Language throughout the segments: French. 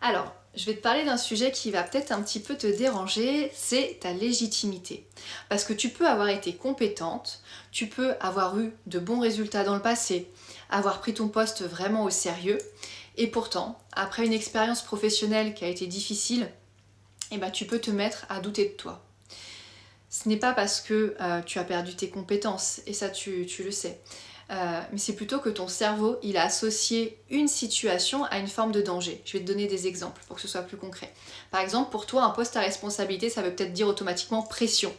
Alors, je vais te parler d'un sujet qui va peut-être un petit peu te déranger, c'est ta légitimité. Parce que tu peux avoir été compétente, tu peux avoir eu de bons résultats dans le passé, avoir pris ton poste vraiment au sérieux, et pourtant, après une expérience professionnelle qui a été difficile, tu peux te mettre à douter de toi. Ce n'est pas parce que tu as perdu tes compétences, et ça tu le sais. Mais c'est plutôt que ton cerveau, il a associé une situation à une forme de danger. Je vais te donner des exemples pour que ce soit plus concret. Par exemple, pour toi, un poste à responsabilité, ça veut peut-être dire automatiquement pression.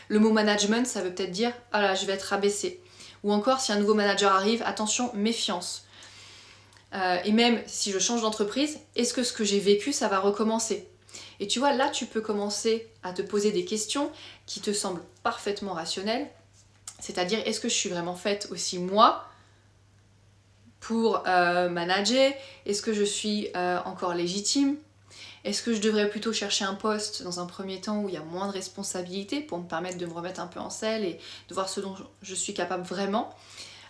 Le mot management, ça veut peut-être dire « Ah là, je vais être rabaissé ». Ou encore, si un nouveau manager arrive, attention, méfiance. Et même si je change d'entreprise, est-ce que ce que j'ai vécu, ça va recommencer ? Et tu vois, là, tu peux commencer à te poser des questions qui te semblent parfaitement rationnelles. C'est-à-dire, est-ce que je suis vraiment faite aussi moi pour manager? Est-ce que je suis encore légitime? Est-ce que je devrais plutôt chercher un poste dans un premier temps où il y a moins de responsabilités pour me permettre de me remettre un peu en selle et de voir ce dont je suis capable vraiment?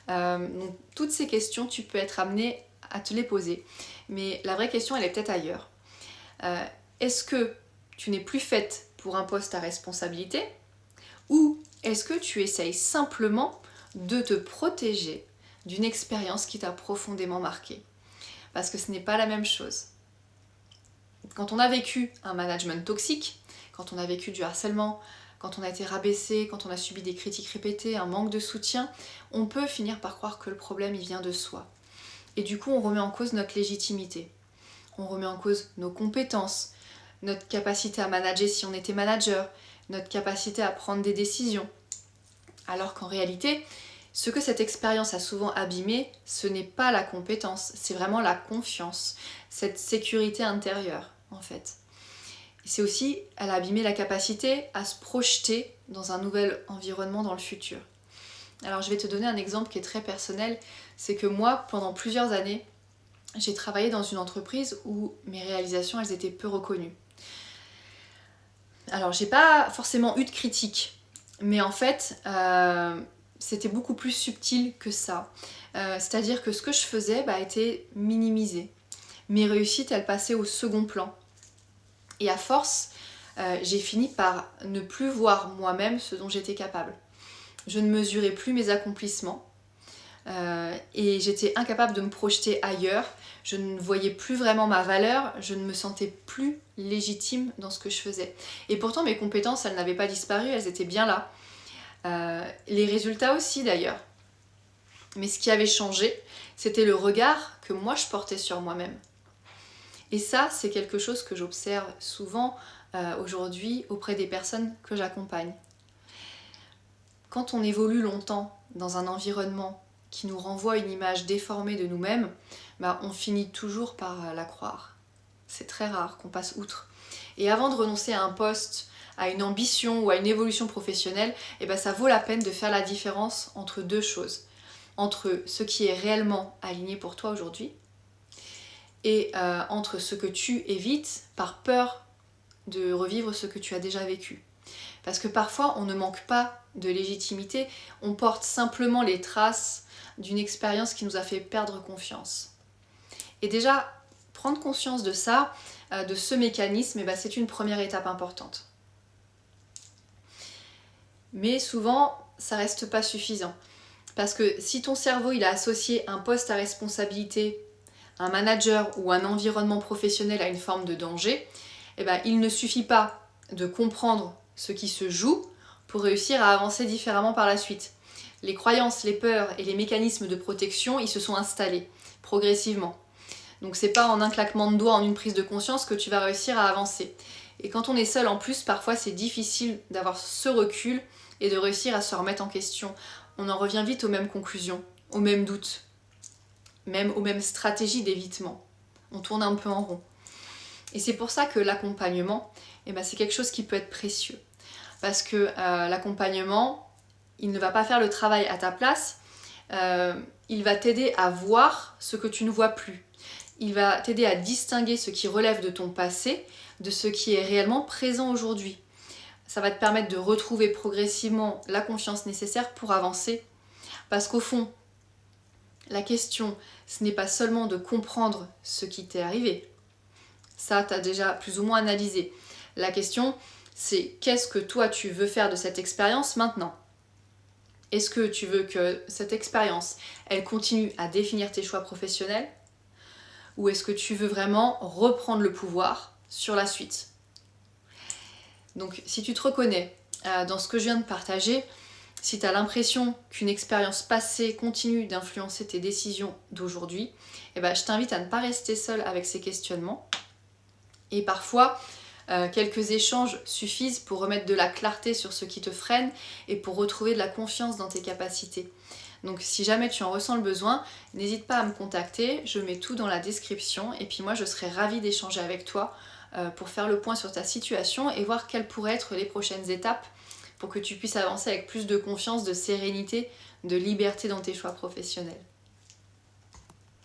Donc toutes ces questions, tu peux être amené à te les poser. Mais la vraie question, elle est peut-être ailleurs. Est-ce que tu n'es plus faite pour un poste à responsabilité? Ou est-ce que tu essayes simplement de te protéger d'une expérience qui t'a profondément marqué? Parce que ce n'est pas la même chose. Quand on a vécu un management toxique, quand on a vécu du harcèlement, quand on a été rabaissé, quand on a subi des critiques répétées, un manque de soutien, on peut finir par croire que le problème il vient de soi. Et du coup, on remet en cause notre légitimité. On remet en cause nos compétences, notre capacité à manager si on était manager, notre capacité à prendre des décisions. Alors qu'en réalité, ce que cette expérience a souvent abîmé, ce n'est pas la compétence, c'est vraiment la confiance, cette sécurité intérieure en fait. Et c'est aussi, elle a abîmé la capacité à se projeter dans un nouvel environnement dans le futur. Alors je vais te donner un exemple qui est très personnel, c'est que moi, pendant plusieurs années, j'ai travaillé dans une entreprise où mes réalisations, elles étaient peu reconnues. Alors j'ai pas forcément eu de critiques, mais en fait, c'était beaucoup plus subtil que ça. C'est-à-dire que ce que je faisais était minimisé. Mes réussites, elles passaient au second plan. Et à force, j'ai fini par ne plus voir moi-même ce dont j'étais capable. Je ne mesurais plus mes accomplissements et j'étais incapable de me projeter ailleurs. Je ne voyais plus vraiment ma valeur, je ne me sentais plus légitime dans ce que je faisais. Et pourtant, mes compétences, elles n'avaient pas disparu, elles étaient bien là. Les résultats aussi d'ailleurs. Mais ce qui avait changé, c'était le regard que moi je portais sur moi-même. Et ça, c'est quelque chose que j'observe souvent aujourd'hui auprès des personnes que j'accompagne. Quand on évolue longtemps dans un environnement qui nous renvoie une image déformée de nous-mêmes, on finit toujours par la croire. C'est très rare qu'on passe outre. Et avant de renoncer à un poste, à une ambition ou à une évolution professionnelle, ça vaut la peine de faire la différence entre deux choses. Entre ce qui est réellement aligné pour toi aujourd'hui et entre ce que tu évites par peur de revivre ce que tu as déjà vécu. Parce que parfois, on ne manque pas de légitimité, on porte simplement les traces d'une expérience qui nous a fait perdre confiance. Et déjà, prendre conscience de ça, de ce mécanisme, c'est une première étape importante. Mais souvent, ça reste pas suffisant. Parce que si ton cerveau il a associé un poste à responsabilité, un manager ou un environnement professionnel à une forme de danger, il ne suffit pas de comprendre ce qui se joue pour réussir à avancer différemment par la suite. Les croyances, les peurs et les mécanismes de protection, ils se sont installés progressivement. Donc c'est pas en un claquement de doigts, en une prise de conscience que tu vas réussir à avancer. Et quand on est seul en plus, parfois c'est difficile d'avoir ce recul et de réussir à se remettre en question. On en revient vite aux mêmes conclusions, aux mêmes doutes, même aux mêmes stratégies d'évitement. On tourne un peu en rond. Et c'est pour ça que l'accompagnement, c'est quelque chose qui peut être précieux. Parce que l'accompagnement, il ne va pas faire le travail à ta place, il va t'aider à voir ce que tu ne vois plus. Il va t'aider à distinguer ce qui relève de ton passé de ce qui est réellement présent aujourd'hui. Ça va te permettre de retrouver progressivement la confiance nécessaire pour avancer. Parce qu'au fond, la question, ce n'est pas seulement de comprendre ce qui t'est arrivé. Ça, tu as déjà plus ou moins analysé. La question, c'est qu'est-ce que toi tu veux faire de cette expérience maintenant? Est-ce que tu veux que cette expérience, elle continue à définir tes choix professionnels? Ou est-ce que tu veux vraiment reprendre le pouvoir sur la suite? Donc si tu te reconnais dans ce que je viens de partager, si tu as l'impression qu'une expérience passée continue d'influencer tes décisions d'aujourd'hui, eh ben, je t'invite à ne pas rester seul avec ces questionnements. Et parfois, quelques échanges suffisent pour remettre de la clarté sur ce qui te freine et pour retrouver de la confiance dans tes capacités. Donc si jamais tu en ressens le besoin, n'hésite pas à me contacter, je mets tout dans la description et puis moi je serai ravie d'échanger avec toi pour faire le point sur ta situation et voir quelles pourraient être les prochaines étapes pour que tu puisses avancer avec plus de confiance, de sérénité, de liberté dans tes choix professionnels.